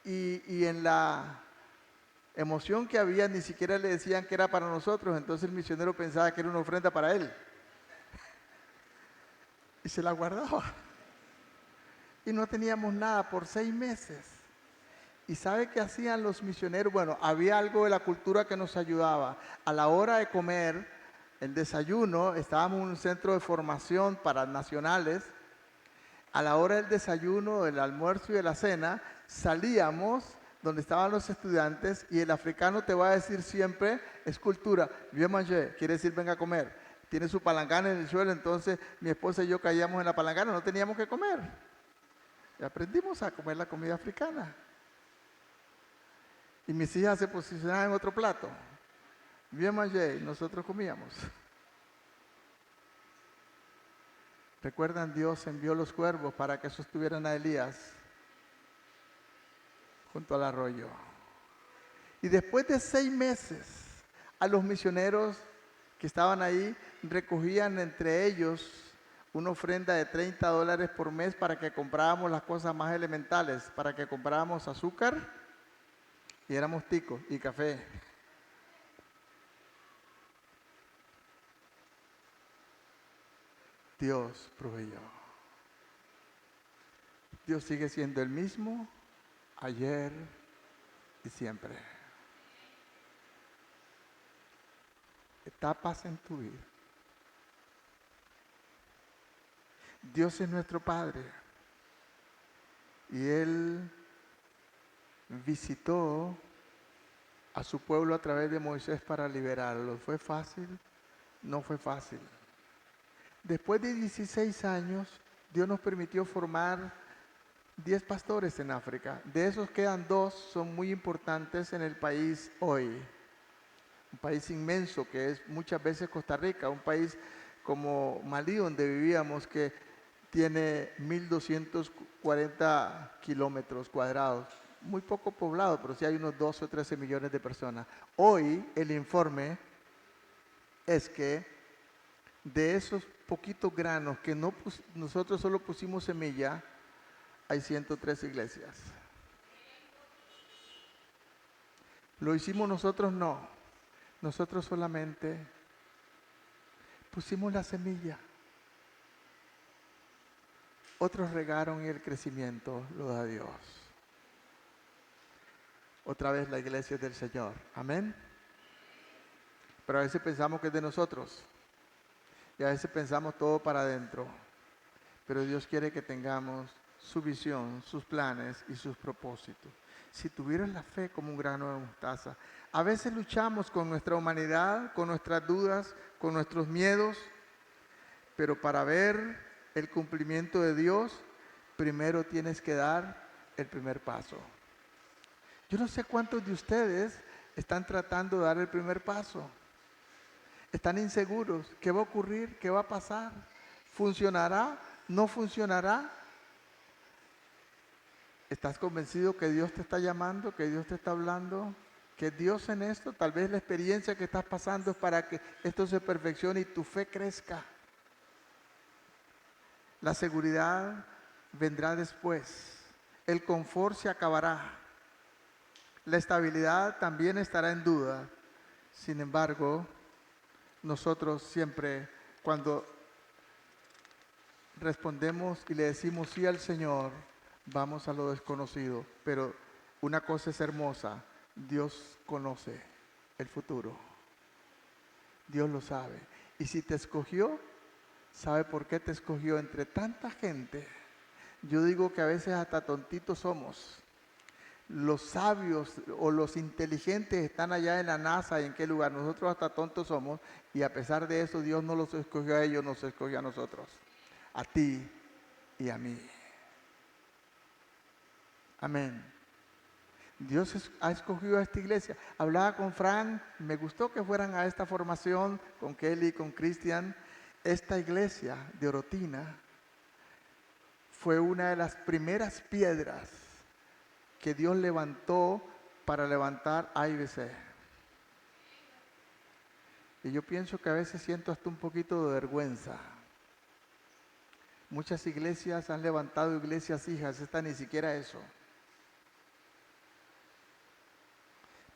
y en la emoción que había ni siquiera le decían que era para nosotros, entonces el misionero pensaba que era una ofrenda para él y se la guardaba. Y no teníamos nada por 6 meses. ¿Y sabe qué hacían los misioneros? Bueno, había algo de la cultura que nos ayudaba. A la hora de comer, el desayuno, estábamos en un centro de formación para nacionales. A la hora del desayuno, del almuerzo y de la cena, salíamos donde estaban los estudiantes y el africano te va a decir siempre, es cultura, bien manger, quiere decir venga a comer. Tiene su palangana en el suelo, entonces mi esposa y yo caíamos en la palangana, no teníamos que comer. Y aprendimos a comer la comida africana. Y mis hijas se posicionaban en otro plato. Bien manger, nosotros comíamos. ¿Recuerdan? Dios envió los cuervos para que sostuvieran a Elías junto al arroyo. Y después de 6 meses, a los misioneros que estaban ahí recogían entre ellos una ofrenda de $30 por mes para que compráramos las cosas más elementales, para que compráramos azúcar y éramos ticos y café. Dios proveyó. Dios sigue siendo el mismo ayer y siempre. Etapas en tu vida. Dios es nuestro Padre y Él visitó a su pueblo a través de Moisés para liberarlo. ¿Fue fácil? No fue fácil. Después de 16 años, Dios nos permitió formar 10 pastores en África. De esos quedan 2, son muy importantes en el país hoy. Un país inmenso que es muchas veces Costa Rica, un país como Malí donde vivíamos que tiene 1.240 kilómetros cuadrados. Muy poco poblado, pero sí hay unos 12 o 13 millones de personas. Hoy el informe es que de esos poquitos granos que nosotros solo pusimos semilla, hay 103 iglesias. ¿Lo hicimos nosotros? No. Nosotros solamente pusimos la semilla. Otros regaron y el crecimiento lo da Dios. Otra vez la iglesia es del Señor. Amén. Pero a veces pensamos que es de nosotros. Y a veces pensamos todo para adentro. Pero Dios quiere que tengamos su visión, sus planes y sus propósitos. Si tuvieras la fe como un grano de mostaza. A veces luchamos con nuestra humanidad, con nuestras dudas, con nuestros miedos. Pero para ver el cumplimiento de Dios, primero tienes que dar el primer paso. Yo no sé cuántos de ustedes están tratando de dar el primer paso. Están inseguros. ¿Qué va a ocurrir? ¿Qué va a pasar? ¿Funcionará? ¿No funcionará? ¿Estás convencido que Dios te está llamando, que Dios te está hablando? ¿Que Dios en esto? Tal vez la experiencia que estás pasando es para que esto se perfeccione y tu fe crezca. La seguridad vendrá después. El confort se acabará. La estabilidad también estará en duda. Sin embargo, nosotros siempre, cuando respondemos y le decimos sí al Señor, vamos a lo desconocido. Pero una cosa es hermosa, Dios conoce el futuro. Dios lo sabe. Y si te escogió, sabe por qué te escogió entre tanta gente. Yo digo que a veces hasta tontitos somos. Los sabios o los inteligentes están allá en la NASA y en qué lugar. Nosotros hasta tontos somos y a pesar de eso Dios no los escogió a ellos, nos escogió a nosotros. A ti y a mí. Amén. Dios ha escogido a esta iglesia. Hablaba con Frank, me gustó que fueran a esta formación, con Kelly, con Cristian. Esta iglesia de Orotina fue una de las primeras piedras que Dios levantó para levantar IBC. Y yo pienso que a veces siento hasta un poquito de vergüenza. Muchas iglesias han levantado iglesias hijas, esta ni siquiera eso.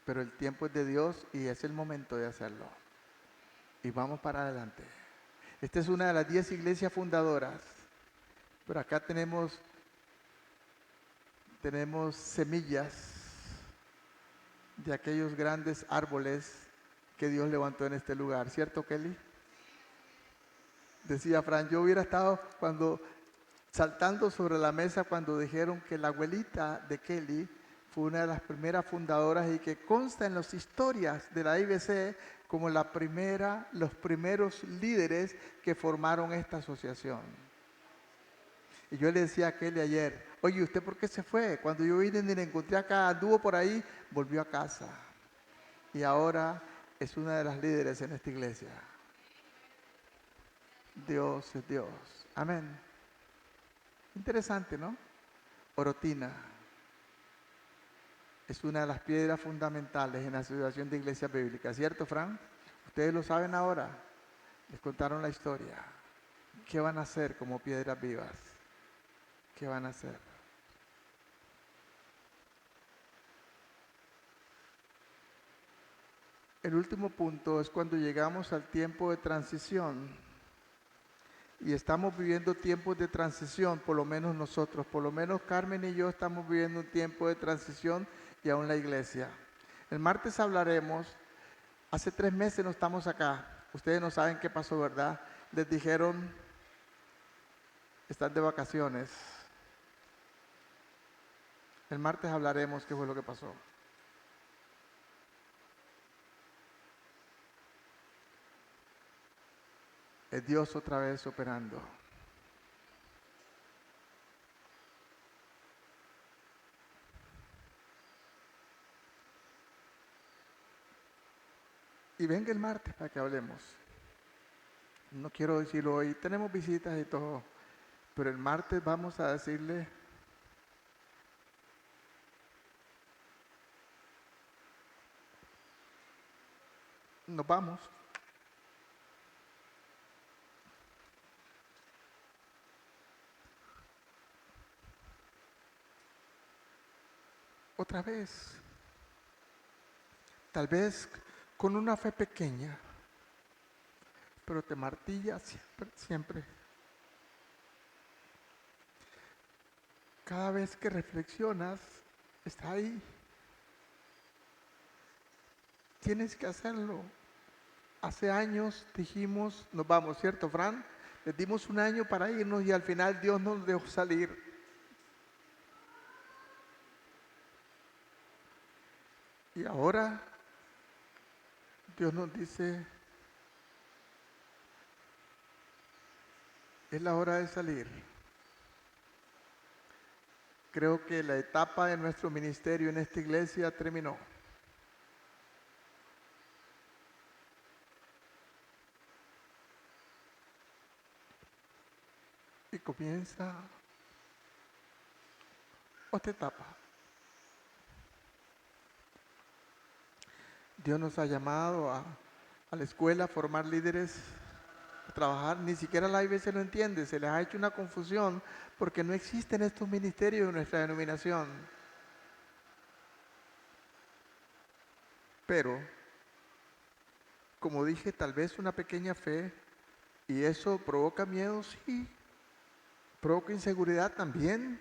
Pero el tiempo es de Dios y es el momento de hacerlo. Y vamos para adelante. Esta es una de las 10 iglesias fundadoras. Pero acá tenemos semillas de aquellos grandes árboles que Dios levantó en este lugar. ¿Cierto, Kelly? Decía Fran, yo hubiera estado saltando sobre la mesa cuando dijeron que la abuelita de Kelly fue una de las primeras fundadoras y que consta en las historias de la IBC como los primeros líderes que formaron esta asociación. Y yo le decía a Kelly ayer, oye, ¿usted por qué se fue? Cuando yo vine y la encontré acá, anduvo por ahí, volvió a casa. Y ahora es una de las líderes en esta iglesia. Dios es Dios. Amén. Interesante, ¿no? Orotina es una de las piedras fundamentales en la asociación de iglesias bíblicas. ¿Cierto, Fran? Ustedes lo saben ahora. Les contaron la historia. ¿Qué van a hacer como piedras vivas? ¿Qué van a hacer? El último punto es cuando llegamos al tiempo de transición. Y estamos viviendo tiempos de transición, por lo menos nosotros, por lo menos Carmen y yo estamos viviendo un tiempo de transición y aún la iglesia. El martes hablaremos, hace 3 meses no estamos acá, ustedes no saben qué pasó, ¿verdad? Les dijeron, están de vacaciones. El martes hablaremos qué fue lo que pasó. Es Dios otra vez operando. Y venga el martes para que hablemos. No quiero decirlo hoy, tenemos visitas y todo, pero el martes vamos a decirle, nos vamos. Otra vez. Tal vez con una fe pequeña, pero te martilla siempre, siempre. Cada vez que reflexionas, está ahí. Tienes que hacerlo. Hace años dijimos, nos vamos, ¿cierto, Fran? Les dimos un año para irnos y al final Dios nos dejó salir. Y ahora Dios nos dice, es la hora de salir. Creo que la etapa de nuestro ministerio en esta iglesia terminó. Y comienza otra etapa. Dios nos ha llamado a la escuela a formar líderes, a trabajar. Ni siquiera la IBC lo entiende, se les ha hecho una confusión porque no existen estos ministerios en nuestra denominación. Pero, como dije, tal vez una pequeña fe, y eso provoca miedo, sí, provoca inseguridad también,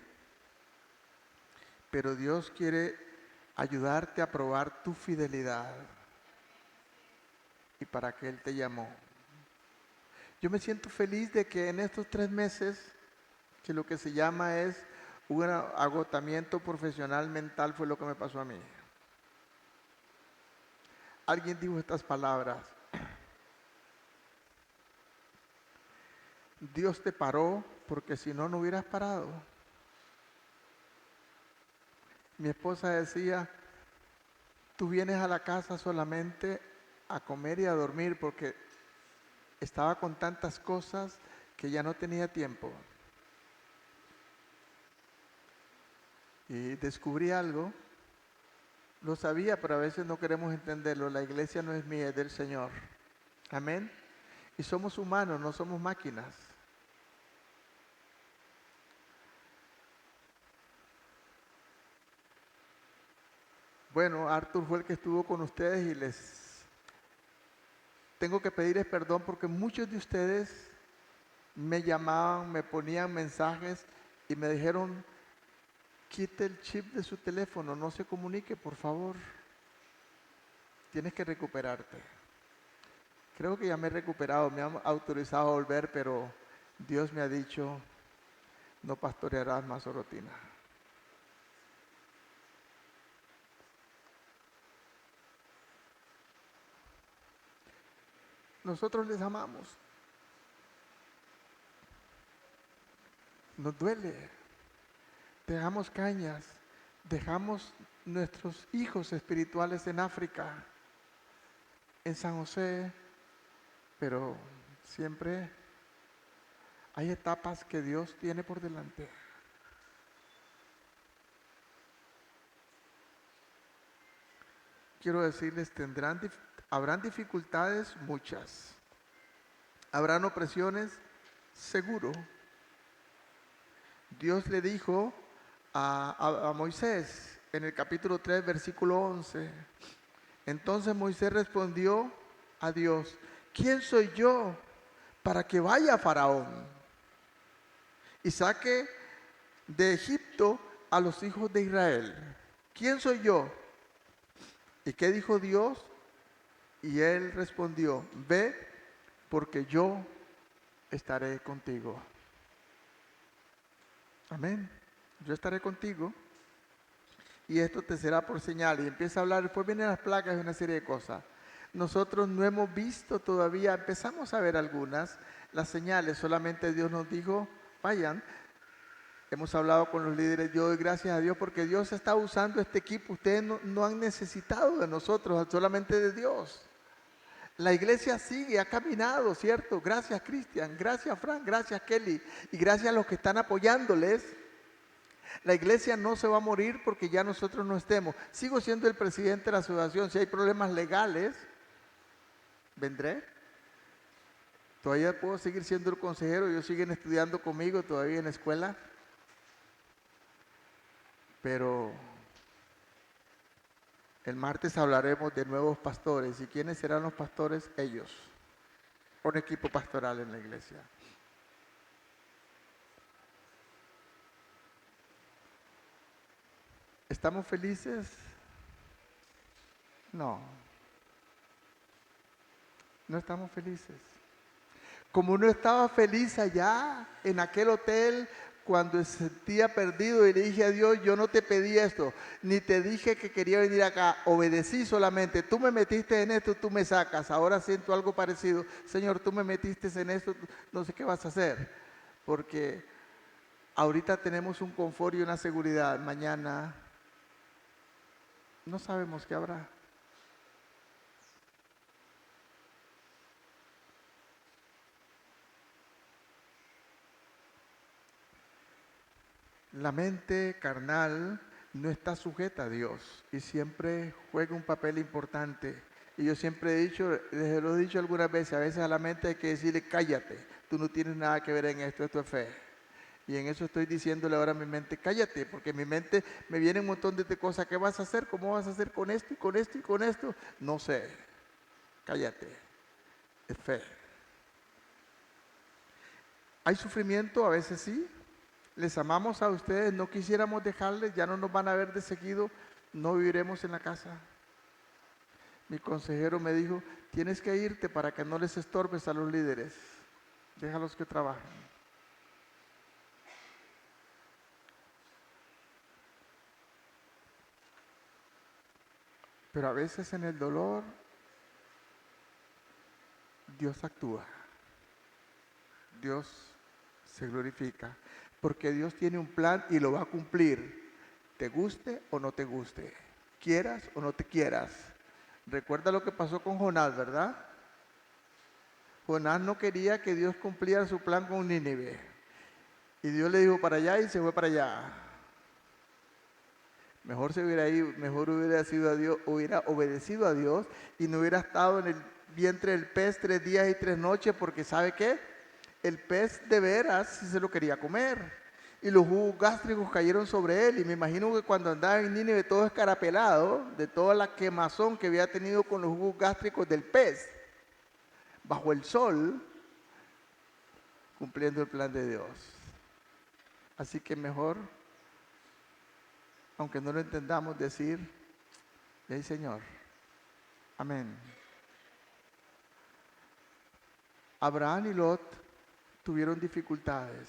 pero Dios quiere ayudarte a probar tu fidelidad y para que Él te llamó. Yo me siento feliz de que en estos 3 meses, que lo que se llama es un agotamiento profesional mental, fue lo que me pasó a mí. Alguien dijo estas palabras: Dios te paró porque si no, no hubieras parado. Mi esposa decía, tú vienes a la casa solamente a comer y a dormir, porque estaba con tantas cosas que ya no tenía tiempo. Y descubrí algo, lo sabía, pero a veces no queremos entenderlo. La iglesia no es mía, es del Señor. Amén. Y somos humanos, no somos máquinas. Bueno, Arthur fue el que estuvo con ustedes y les tengo que pedirles perdón porque muchos de ustedes me llamaban, me ponían mensajes y me dijeron, quite el chip de su teléfono, no se comunique, por favor. Tienes que recuperarte. Creo que ya me he recuperado, me han autorizado a volver, pero Dios me ha dicho, no pastorearás más Orotina. Nosotros les amamos. Nos duele. Dejamos cañas, dejamos nuestros hijos espirituales en África, en San José, pero siempre hay etapas que Dios tiene por delante. Quiero decirles, habrán dificultades muchas, habrán opresiones, seguro. Dios le dijo a Moisés en el capítulo 3, versículo 11, entonces Moisés respondió a Dios, ¿quién soy yo para que vaya a Faraón y saque de Egipto a los hijos de Israel? ¿Quién soy yo? ¿Y qué dijo Dios? Y él respondió, ve porque yo estaré contigo. Amén. Yo estaré contigo y esto te será por señal. Y empieza a hablar, después vienen las placas y una serie de cosas. Nosotros no hemos visto todavía, empezamos a ver algunas, las señales, solamente Dios nos dijo, vayan. Hemos hablado con los líderes, yo doy gracias a Dios porque Dios está usando este equipo. Ustedes no han necesitado de nosotros, solamente de Dios. La iglesia sigue, ha caminado, ¿cierto? Gracias, Cristian, gracias, Frank, gracias, Kelly, y gracias a los que están apoyándoles. La iglesia no se va a morir porque ya nosotros no estemos. Sigo siendo el presidente de la asociación. Si hay problemas legales, vendré. Todavía puedo seguir siendo el consejero. Ellos siguen estudiando conmigo todavía en la escuela. Pero El martes hablaremos de nuevos pastores. ¿Y quiénes serán los pastores? Ellos. Un equipo pastoral en la iglesia. ¿Estamos felices? No, no estamos felices. Como no estaba feliz allá en aquel hotel cuando se sentía perdido y le dije a Dios, yo no te pedí esto, ni te dije que quería venir acá, obedecí solamente, tú me metiste en esto, tú me sacas, ahora siento algo parecido, Señor, tú me metiste en esto, no sé qué vas a hacer, porque ahorita tenemos un confort y una seguridad, mañana no sabemos qué habrá. La mente carnal no está sujeta a Dios y siempre juega un papel importante. Y yo siempre he dicho, les lo he dicho algunas veces, a veces a la mente hay que decirle, cállate, tú no tienes nada que ver en esto es fe. Y en eso estoy diciéndole ahora a mi mente, cállate, porque en mi mente me viene un montón de cosas. ¿Qué vas a hacer? ¿Cómo vas a hacer con esto y con esto y con esto? No sé, cállate, es fe. ¿Hay sufrimiento? A veces sí. Les amamos a ustedes, no quisiéramos dejarles, ya no nos van a ver de seguido, no viviremos en la casa. Mi consejero me dijo, tienes que irte para que no les estorbes a los líderes, déjalos que trabajen. Pero a veces en el dolor, Dios actúa, Dios se glorifica, porque Dios tiene un plan y lo va a cumplir, te guste o no te guste, quieras o no te quieras. Recuerda lo que pasó con Jonás, ¿verdad? Jonás no quería que Dios cumpliera su plan con Nínive. Y Dios le dijo para allá y se fue para allá. Mejor se hubiera ido, mejor hubiera sido a Dios, hubiera obedecido a Dios y no hubiera estado en el vientre del pez 3 días y 3 noches, porque ¿sabe qué? El pez de veras sí se lo quería comer. Y los jugos gástricos cayeron sobre él. Y me imagino que cuando andaba en Nínive todo escarapelado, de toda la quemazón que había tenido con los jugos gástricos del pez, bajo el sol, cumpliendo el plan de Dios. Así que mejor, aunque no lo entendamos, decir, hey Señor, amén. Abraham y Lot tuvieron dificultades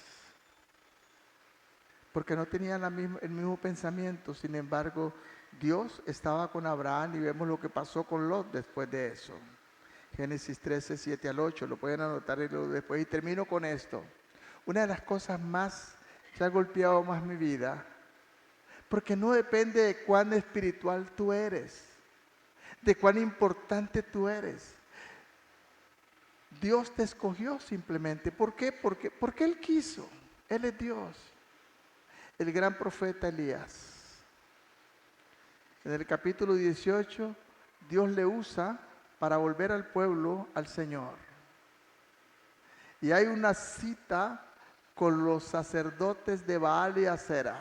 porque no tenían el mismo pensamiento. Sin embargo, Dios estaba con Abraham y vemos lo que pasó con Lot después de eso. Génesis 13, 7 al 8, lo pueden anotar después. Y termino con esto. Una de las cosas más que ha golpeado más mi vida, porque no depende de cuán espiritual tú eres, de cuán importante tú eres. Dios te escogió simplemente. ¿Por qué? Porque Él quiso. Él es Dios. El gran profeta Elías. En el capítulo 18, Dios le usa para volver al pueblo al Señor. Y hay una cita con los sacerdotes de Baal y Acera.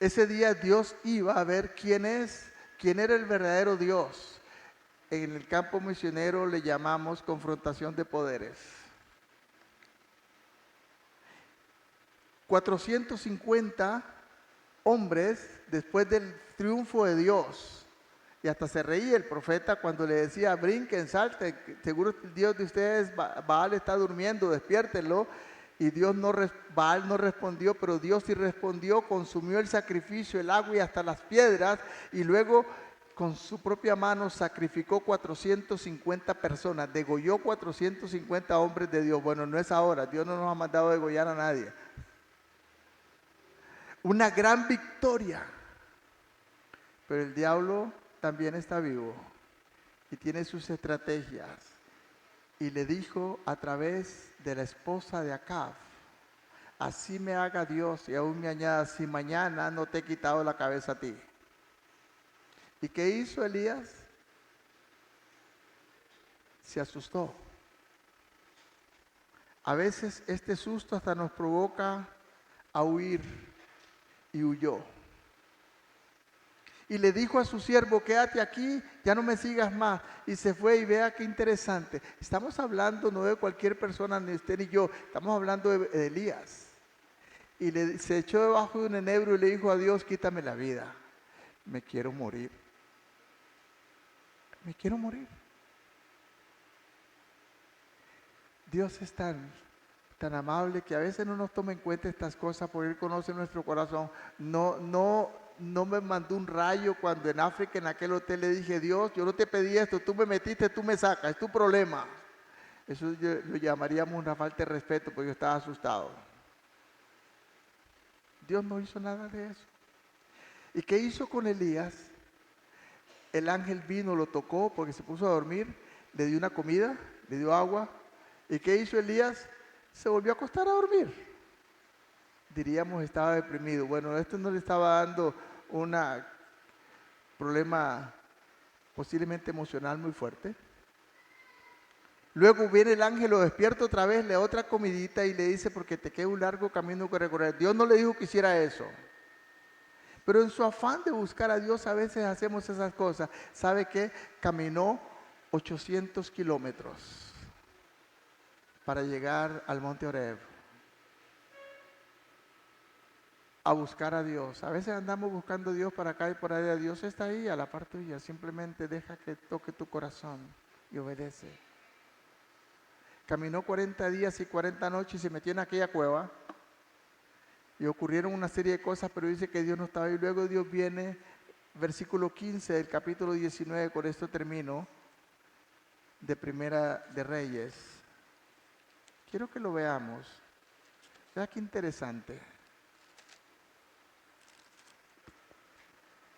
Ese día Dios iba a ver quién era el verdadero Dios. En el campo misionero le llamamos confrontación de poderes. 450 hombres después del triunfo de Dios. Y hasta se reía el profeta cuando le decía, brinquen, salten, seguro el Dios de ustedes, Baal está durmiendo, despiértenlo. Y Baal no respondió, pero Dios sí respondió, consumió el sacrificio, el agua y hasta las piedras, y luego con su propia mano sacrificó 450 personas, degolló 450 hombres de Dios. Bueno, no es ahora, Dios no nos ha mandado a degollar a nadie. Una gran victoria. Pero el diablo también está vivo y tiene sus estrategias. Y le dijo a través de la esposa de Acab, así me haga Dios y aún me añada, si mañana no te he quitado la cabeza a ti. ¿Y qué hizo Elías? Se asustó. A veces este susto hasta nos provoca a huir y huyó. Y le dijo a su siervo, quédate aquí, ya no me sigas más. Y se fue, y vea qué interesante. Estamos hablando no de cualquier persona, ni usted ni yo, estamos hablando de Elías. Y se echó debajo de un enebro y le dijo a Dios, quítame la vida. Me quiero morir. Me quiero morir. Dios es tan amable que a veces no nos toma en cuenta estas cosas porque Él conoce nuestro corazón. No me mandó un rayo cuando en África, en aquel hotel, le dije, Dios, yo no te pedí esto, tú me metiste, tú me sacas, es tu problema. Eso lo llamaríamos una falta de respeto porque yo estaba asustado. Dios no hizo nada de eso. ¿Y qué hizo con Elías? El ángel vino, lo tocó porque se puso a dormir, le dio una comida, le dio agua. ¿Y qué hizo Elías? Se volvió a acostar a dormir. Diríamos estaba deprimido. Bueno, esto no le estaba dando un problema posiblemente emocional muy fuerte. Luego viene el ángel, lo despierta otra vez, le da otra comidita y le dice, porque te queda un largo camino que recorrer. Dios no le dijo que hiciera eso. Pero en su afán de buscar a Dios a veces hacemos esas cosas. ¿Sabe qué? Caminó 800 kilómetros para llegar al monte Horeb a buscar a Dios. A veces andamos buscando a Dios para acá y por allá. Dios está ahí a la par tuya. Simplemente deja que toque tu corazón y obedece. Caminó 40 días y 40 noches y se metió en aquella cueva. Y ocurrieron una serie de cosas, pero dice que Dios no estaba ahí. Luego Dios viene, versículo 15 del capítulo 19, con esto termino, de Primera de Reyes. Quiero que lo veamos. Vea qué interesante.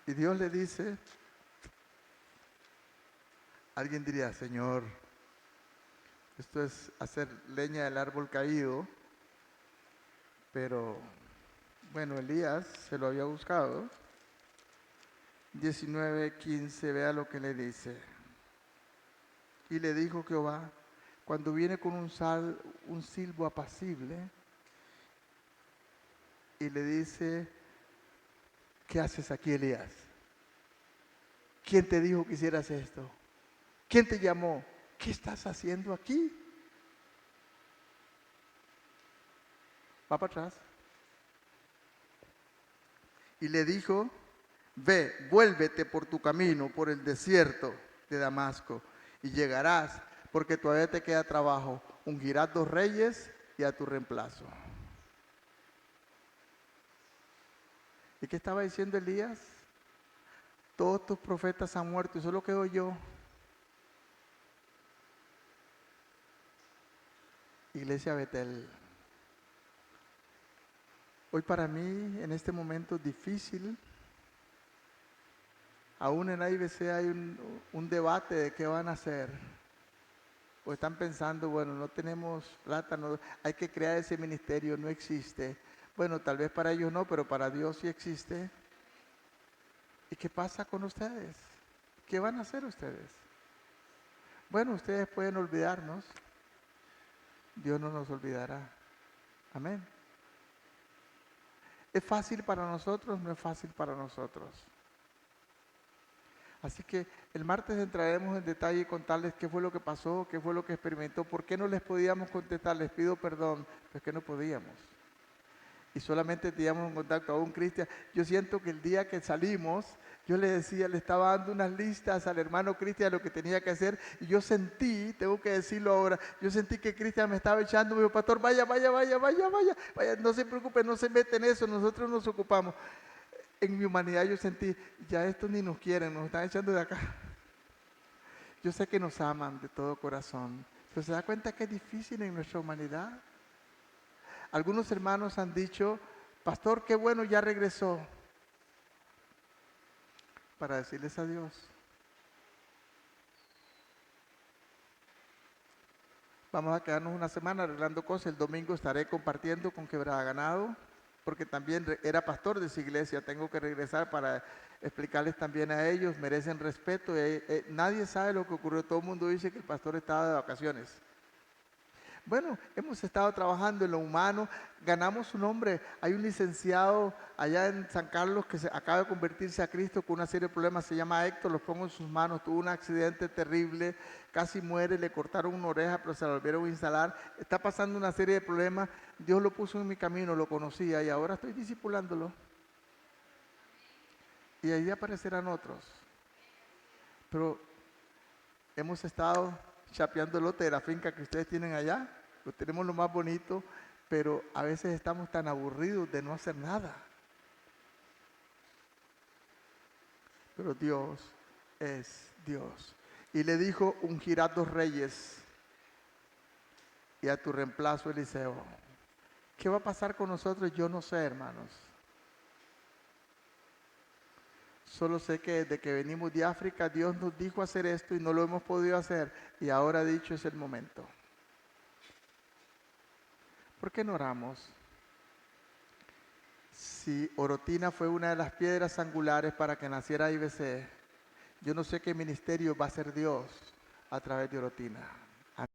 Y Dios le dice, alguien diría, Señor, esto es hacer leña del árbol caído, pero bueno, Elías se lo había buscado. 19:15, vea lo que le dice. Y le dijo Jehová, cuando viene con un silbo apacible, y le dice, ¿qué haces aquí, Elías? ¿Quién te dijo que hicieras esto? ¿Quién te llamó? ¿Qué estás haciendo aquí? Va para atrás. Y le dijo, ve, vuélvete por tu camino, por el desierto de Damasco, y llegarás, porque todavía te queda trabajo. Ungirás 2 reyes y a tu reemplazo. ¿Y qué estaba diciendo Elías? Todos tus profetas han muerto y solo quedo yo. Iglesia Betel. Hoy para mí, en este momento difícil, aún en IBC hay un debate de qué van a hacer. O están pensando, bueno, no tenemos plata, hay que crear ese ministerio, no existe. Bueno, tal vez para ellos no, pero para Dios sí existe. ¿Y qué pasa con ustedes? ¿Qué van a hacer ustedes? Bueno, ustedes pueden olvidarnos. Dios no nos olvidará. Amén. ¿Es fácil para nosotros? No es fácil para nosotros. Así que el martes entraremos en detalle y contarles qué fue lo que pasó, qué fue lo que experimentó, por qué no les podíamos contestar, les pido perdón, pero es que no podíamos. Y solamente teníamos un contacto a un Cristian. Yo siento que el día que salimos, yo le decía, le estaba dando unas listas al hermano Cristian de lo que tenía que hacer, y yo sentí, tengo que decirlo ahora, yo sentí que Cristian me estaba echando, me dijo, pastor, vaya, no se preocupe, no se mete en eso, nosotros nos ocupamos. En mi humanidad yo sentí, ya estos ni nos quieren, nos están echando de acá. Yo sé que nos aman de todo corazón, pero ¿se da cuenta que es difícil en nuestra humanidad? Algunos hermanos han dicho, pastor, qué bueno, ya regresó. Para decirles adiós. Vamos a quedarnos una semana arreglando cosas. El domingo estaré compartiendo con Quebrada Ganado, porque también era pastor de esa iglesia. Tengo que regresar para explicarles también a ellos. Merecen respeto. Nadie sabe lo que ocurrió. Todo el mundo dice que el pastor estaba de vacaciones. Bueno, hemos estado trabajando en lo humano, ganamos un nombre. Hay un licenciado allá en San Carlos que acaba de convertirse a Cristo con una serie de problemas, se llama Héctor, los pongo en sus manos, tuvo un accidente terrible, casi muere, le cortaron una oreja, pero se la volvieron a instalar. Está pasando una serie de problemas, Dios lo puso en mi camino, lo conocía y ahora estoy discipulándolo. Y ahí aparecerán otros. Pero hemos estado chapeando el lote de la finca que ustedes tienen allá, lo tenemos lo más bonito, pero a veces estamos tan aburridos de no hacer nada. Pero Dios es Dios. Y le dijo, ungirás 2 reyes y a tu reemplazo Eliseo. ¿Qué va a pasar con nosotros? Yo no sé, hermanos. Solo sé que desde que venimos de África, Dios nos dijo hacer esto y no lo hemos podido hacer. Y ahora, dicho, es el momento. ¿Por qué no oramos? Si Orotina fue una de las piedras angulares para que naciera IBC, yo no sé qué ministerio va a hacer Dios a través de Orotina.